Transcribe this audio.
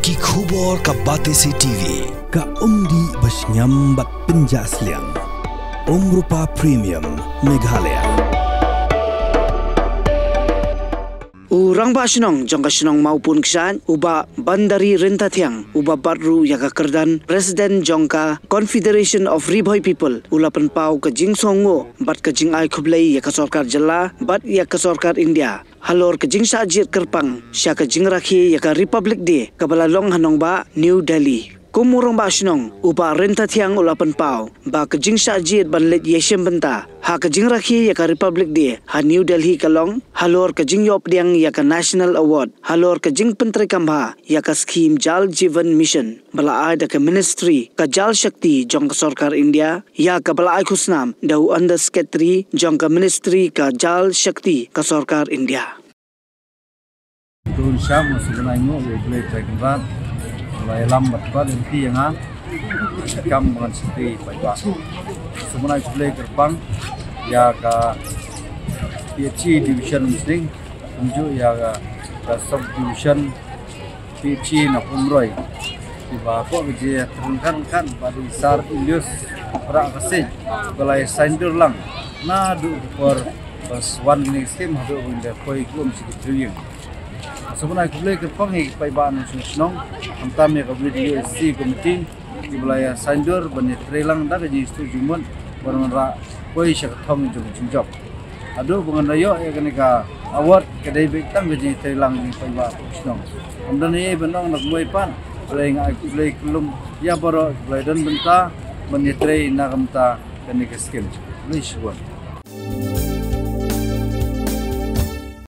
Ki khubor ka Batesi TV ka umdi basnyam bat penjas liang Rupa Premium Meghalaya. Urang ba sinong jangka sinong maupun kisan uba bandari renta tiang uba badru yaga kerdan President jangka Confederation of Riboy People ulapan pau ke jing songo bat ke jing ai khublai ya ke sarkar jela bat ya ke sarkar India halor ke jing sajit kerpang sya ke jing rakhi ya ke Republic Day ke balalong hanong ba New Delhi. Kumurang ba sinong uba renta tiang ulapan pau ba ke jing sajit ban let yesem benta ha ke jing rakhi ya ke Republic Day ha New Delhi kalong halor ke jing yop diang ya ke National Award halor ke jing pentri kambha ya ke scheme Jal Jeevan Mission bala ai ke Ministry ke Jal Shakti jong ke sarkar India ya ke bala ai khusnam dau under secretary jong ke Ministry ke Jal Shakti ke sarkar India. Tun syam sebenarnya boleh terkembang mulai lambat pada nanti yang kam dengan seperti baik sebenarnya boleh terbang ya ke PHC division muslim tunjuk ya ke sub division PHC nak umroy di bawah kerja turunkan pada Sar Ilyus perak kasih balai sandur lang nadu for pas one next time hadu unda koi klum sikit sebenarnya boleh kepangi paiban sunong antam ya kabli di USC committee di wilayah Sandur bani trelang dak ji setujumun barang koi syakthong jong aduh bungan rayo ya kenika award kedai betang ji trelang di paiban sunong amdan ye benong nak moi pan boleh ngai kelum ya baro boleh dan benta bani tre na kamta kenika skim ni syukur.